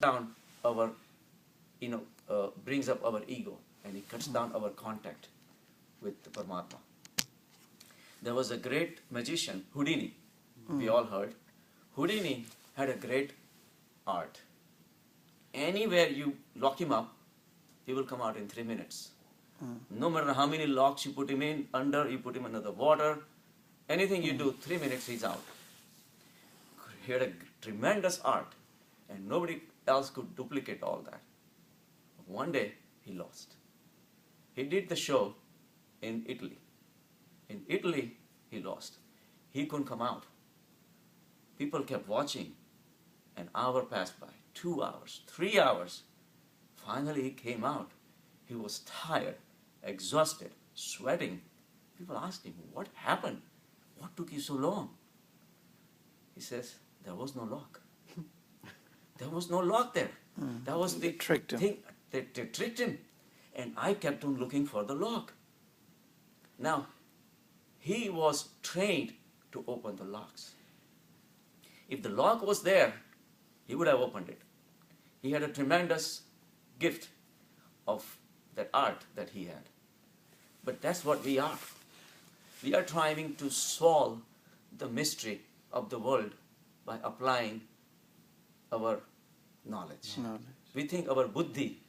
down our, brings up our ego, and it cuts down our contact with the Paramatma. There was a great magician, Houdini, we all heard. Houdini had a great art. Anywhere you lock him up, he will come out in 3 minutes. No matter how many locks you put him in, under, you put him under the water, anything you do, 3 minutes he's out. He had a tremendous art, and nobody else could duplicate all that. One day, he lost. He did the show in Italy. In Italy, he lost. He couldn't come out. People kept watching. An hour passed by, 2 hours, 3 hours. Finally, he came out. He was tired, exhausted, sweating. People asked him, what happened? What took you so long? He says, there was no lock. There was no lock there. That was the thing. They tricked him. And I kept on looking for the lock. Now, he was trained to open the locks. If the lock was there, he would have opened it. He had a tremendous gift of that art that he had. But that's what we are. We are trying to solve the mystery of the world by applying our knowledge. We think our buddhi,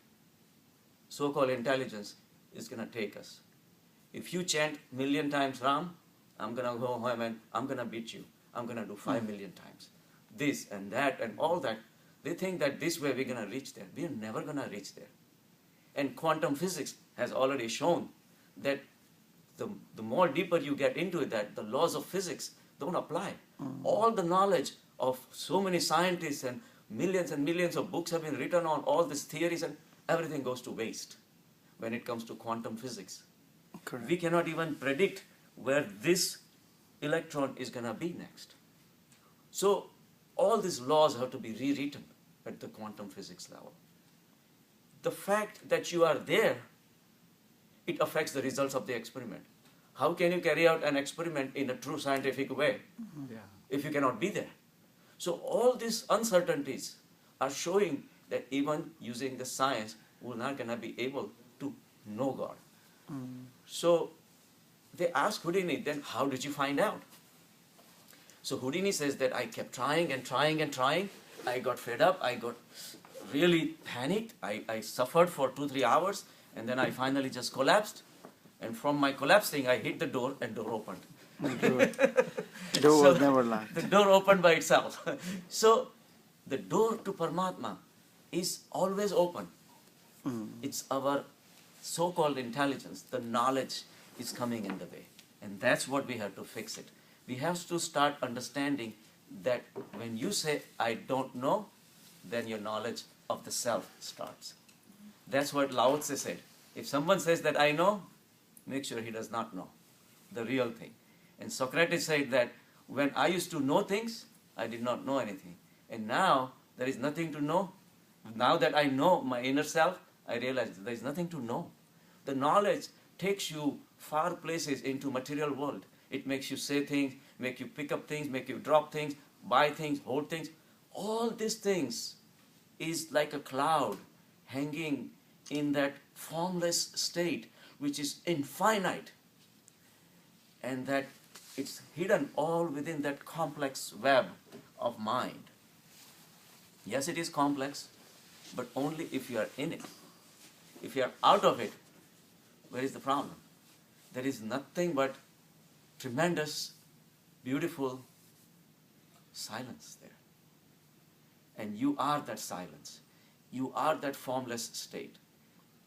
so-called intelligence, is going to take us. If you chant 1,000,000 times Ram, I'm going to go home and I'm going to beat you. I'm going to do 5 million times. This and that and all that. They think that this way we're going to reach there. We're never going to reach there. And quantum physics has already shown that the more deeper you get into it, that the laws of physics don't apply. All the knowledge of so many scientists and millions of books have been written on all these theories, and everything goes to waste when it comes to quantum physics. Correct. We cannot even predict where this electron is going to be next. So all these laws have to be rewritten at the quantum physics level. The fact that you are there, it affects the results of the experiment. How can you carry out an experiment in a true scientific way if you cannot be there? So all these uncertainties are showing that even using the science, we're not going to be able to know God. So they asked Houdini, then how did you find out? So Houdini says that I kept trying and trying and trying. I got fed up. I got really panicked. I suffered for 2-3 hours, and then I finally just collapsed. And from my collapsing, I hit the door, and door opened. The door was never locked. The door opened by itself. So the door to Paramatma is always open. It's our so-called intelligence, the knowledge is coming in the way. And that's what we have to fix it. We have to start understanding that when you say, I don't know, then your knowledge of the self starts. That's what Lao Tse said. If someone says that I know, make sure he does not know the real thing. And Socrates said that when I used to know things, I did not know anything. And now there is nothing to know. Now that I know my inner self, I realize there is nothing to know. The knowledge takes you far places into material world. It makes you say things, make you pick up things, make you drop things, buy things, hold things. All these things is like a cloud hanging in that formless state, which is infinite. And that it's hidden all within that complex web of mind. Yes, it is complex, but only if you are in it. If you are out of it, where is the problem? There is nothing but tremendous, beautiful silence there. And you are that silence. You are that formless state.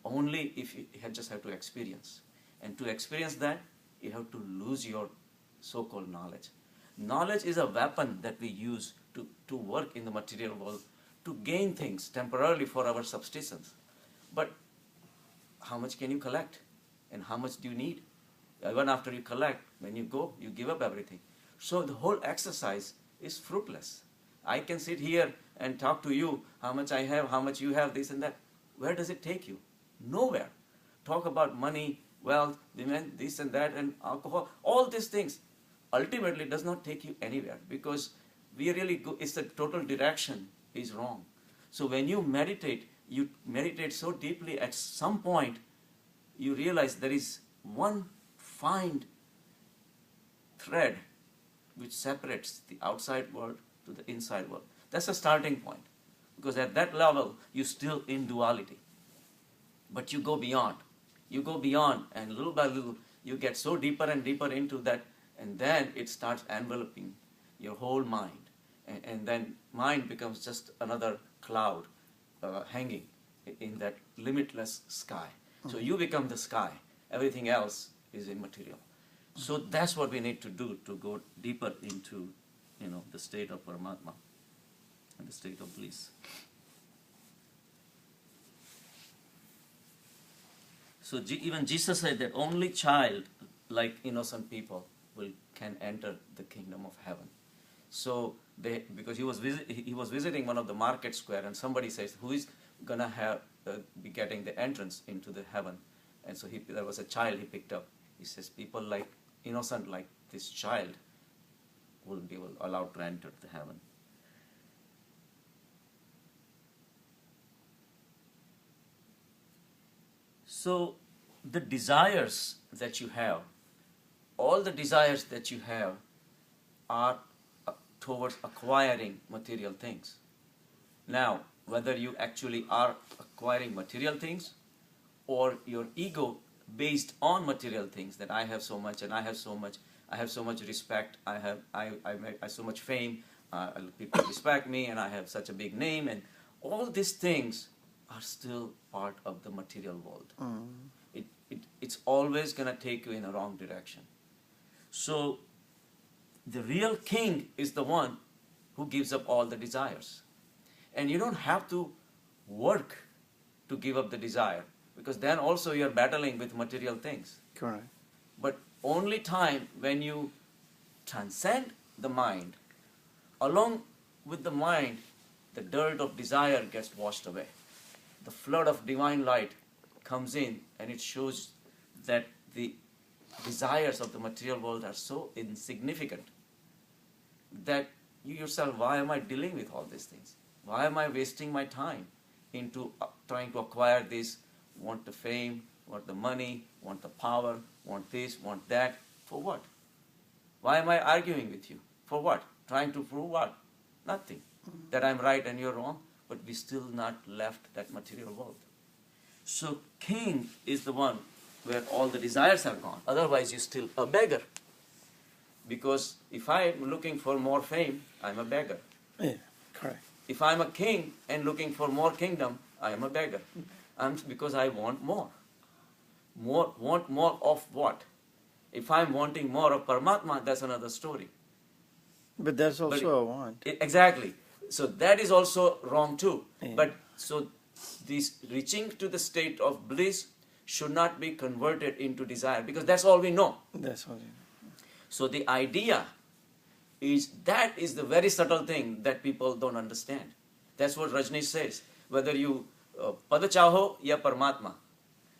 Only if you just have to experience. And to experience that, you have to lose your so-called knowledge. Knowledge is a weapon that we use to work in the material world, to gain things temporarily for our subsistence. But how much can you collect? And how much do you need? Even after you collect, when you go, you give up everything. So the whole exercise is fruitless. I can sit here and talk to you, how much I have, how much you have, this and that. Where does it take you? Nowhere. Talk about money, wealth, women, this and that, and alcohol, all these things. Ultimately, does not take you anywhere, because we really go, it's the total direction is wrong. So when you meditate so deeply, at some point you realize there is one fine thread which separates the outside world to the inside world. That's a starting point. Because at that level, you're still in duality. But you go beyond. You go beyond, and little by little, you get so deeper and deeper into that, and then it starts enveloping your whole mind. And then mind becomes just another cloud hanging in that limitless sky. So you become the sky. Everything else is immaterial. So that's what we need to do to go deeper into, the state of Paramatma and the state of bliss. So even Jesus said that only child, like innocent people, can enter the kingdom of heaven. So because he was visiting one of the market square, and somebody says, who is gonna be getting the entrance into the heaven? And so there was a child he picked up. He says, people like innocent like this child will be allowed to enter the heaven. So the desires that you have, all the desires that you have are towards acquiring material things. Now, whether you actually are acquiring material things or your ego based on material things, that I have so much and I have so much, I have so much respect, I have so much fame, people respect me, and I have such a big name, and all these things are still part of the material world. It's always going to take you in a wrong direction. So the real king is the one who gives up all the desires. And you don't have to work to give up the desire, because then also you are battling with material things. Correct. But only time when you transcend the mind, along with the mind, the dirt of desire gets washed away. The flood of divine light comes in, and it shows that the desires of the material world are so insignificant that you yourself, why am I dealing with all these things? Why am I wasting my time into trying to acquire this, want the fame, want the money, want the power, want this, want that? For what? Why am I arguing with you? For what? Trying to prove what? Nothing. That I'm right and you're wrong, but we still not left that material world. So king is the one where all the desires are gone. Otherwise you're still a beggar. Because if I'm looking for more fame, I'm a beggar. Yeah, correct. If I'm a king and looking for more kingdom, I am a beggar. Because I want more. Want more of what? If I'm wanting more of Paramatma, that's another story. But that's also a want. Exactly. So that is also wrong too. Yeah. But so this reaching to the state of bliss should not be converted into desire, because that's all we know. That's all you know. So the idea is that is the very subtle thing that people don't understand. That's what Rajneesh says. Whether you pada chaho ya Paramatma,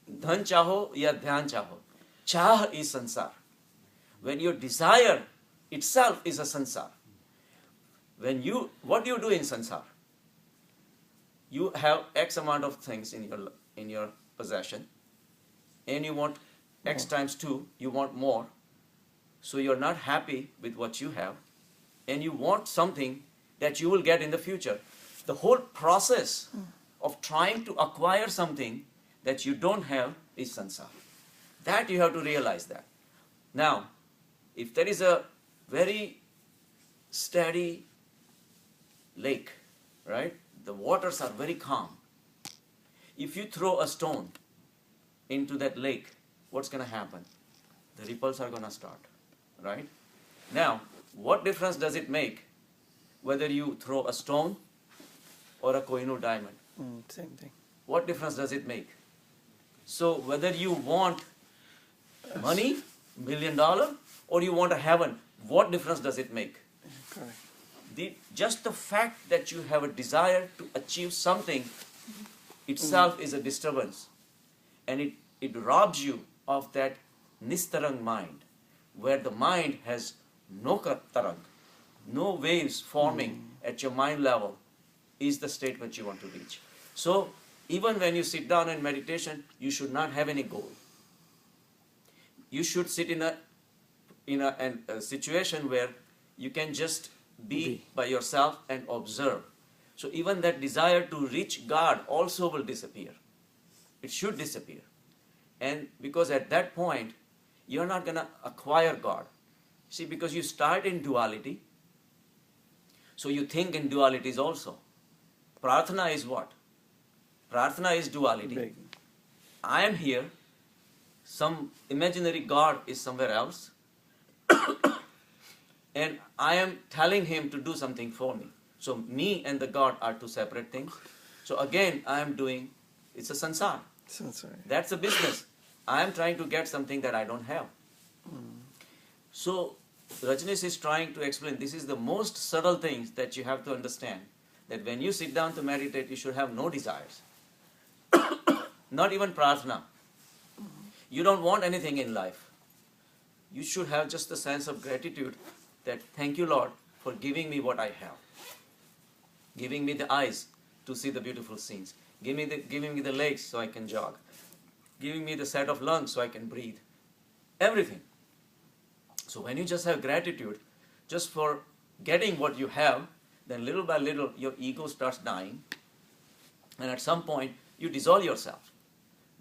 dhan chaho ya dhyan chaho, chah is sansar. When your desire itself is a sansar. What do you do in sansar? You have X amount of things in your possession, and you want X times 2, you want more. So you're not happy with what you have, and you want something that you will get in the future. The whole process of trying to acquire something that you don't have is sansar. That you have to realize that. Now, if there is a very steady lake, right? The waters are very calm. If you throw a stone into that lake, what's going to happen? The ripples are going to start, right? Now, what difference does it make whether you throw a stone or a Kohinoor diamond? Same thing. What difference does it make? So whether you want money, $1 million, or you want a heaven, what difference does it make? Correct. Just the fact that you have a desire to achieve something itself is a disturbance. And it robs you of that nistarang mind, where the mind has no tarang, no waves forming at your mind level is the state which you want to reach. So even when you sit down in meditation, you should not have any goal. You should sit in a situation where you can just be by yourself and observe. So even that desire to reach God also will disappear. It should disappear. And because at that point, you're not going to acquire God. See, because you start in duality, so you think in dualities also. Prarthana is what? Prarthana is duality. Big. I am here, some imaginary God is somewhere else, and I am telling him to do something for me. So me and the God are two separate things. So again, I am doing, it's a sansar. Sensory. That's a business. I am trying to get something that I don't have. So Rajneesh is trying to explain, this is the most subtle things that you have to understand. That when you sit down to meditate, you should have no desires. Not even prarthana. You don't want anything in life. You should have just a sense of gratitude that thank you, Lord, for giving me what I have. Giving me the eyes to see the beautiful scenes. Giving me the legs so I can jog. Giving me the set of lungs so I can breathe. Everything. So when you just have gratitude, just for getting what you have, then little by little your ego starts dying. And at some point, you dissolve yourself.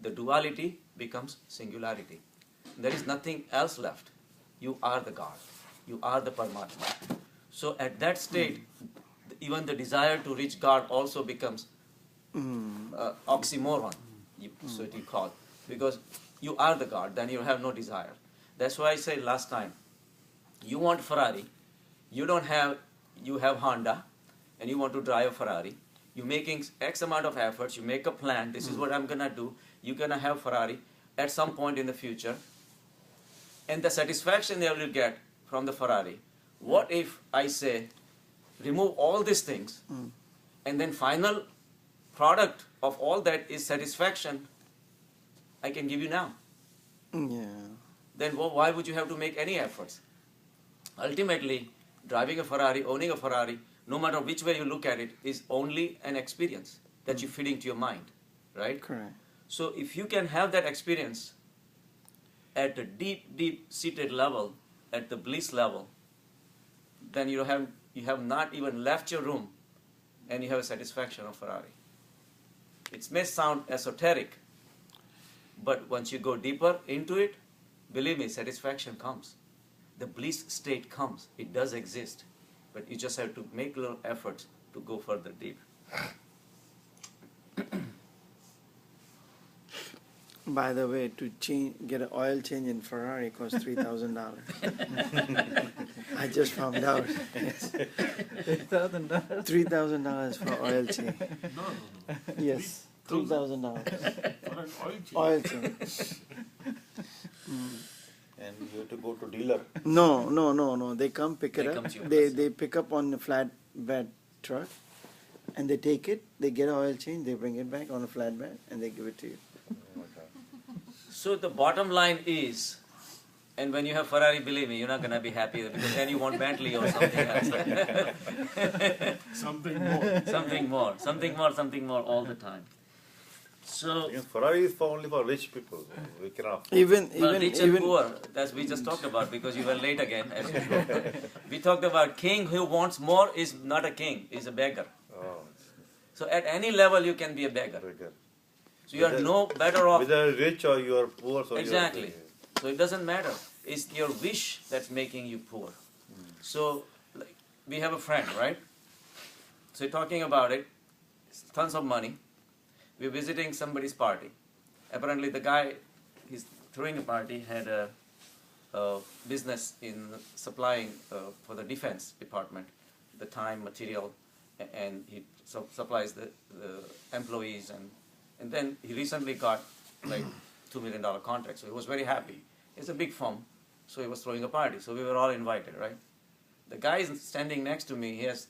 The duality becomes singularity. There is nothing else left. You are the God. You are the Paramatma. So at that state, even the desire to reach God also becomes oxymoron, so it you call. Because you are the God, then you have no desire. That's why I said last time, you want Ferrari, you have Honda, and you want to drive a Ferrari. You're making X amount of efforts, you make a plan, this is what I'm going to do, you're going to have Ferrari at some point in the future. And the satisfaction that you will get from the Ferrari, what if I say, remove all these things, and then final product of all that is satisfaction I can give you now. Yeah. Then why would you have to make any efforts? Ultimately, driving a Ferrari, owning a Ferrari, no matter which way you look at it, is only an experience that you feed into your mind, right? Correct. So if you can have that experience at a deep, deep-seated level, at the bliss level, then you have not even left your room and you have a satisfaction of Ferrari. It may sound esoteric, but once you go deeper into it, believe me, satisfaction comes. The bliss state comes. It does exist. But you just have to make little efforts to go further deep. By the way, to get an oil change in Ferrari costs $3,000. I just found out. $3,000? $3,000 for oil change. No. Yes, $3,000. For an Oil change. And you have to go to dealer. No. They come pick They it come up. to your They pick up on the flatbed truck, and they take it. They get an oil change. They bring it back on a flatbed, and they give it to you. So the bottom line is, and when you have Ferrari, believe me, you're not going to be happy because then you want Bentley or something else. something more. something more all the time. So, Because Ferrari is only for rich people. We cannot. Even rich and poor, that's we just talked about because you were late again, as usual. We talked about king who wants more is not a king, is a beggar. Oh, So at any level you can be a beggar. bigger. So you are no better off. Whether rich or you are poor. So Exactly. So it doesn't matter. It's your wish that's making you poor. So like, we have a friend, right? So talking about it, tons of money. We're visiting somebody's party. Apparently the guy, he's throwing a party, had a business in supplying for the defense department, the time, material, and he supplies the employees. And then he recently got like $2 million contract, so he was very happy. It's a big firm, so he was throwing a party. So we were all invited, right? The guy is standing next to me. He has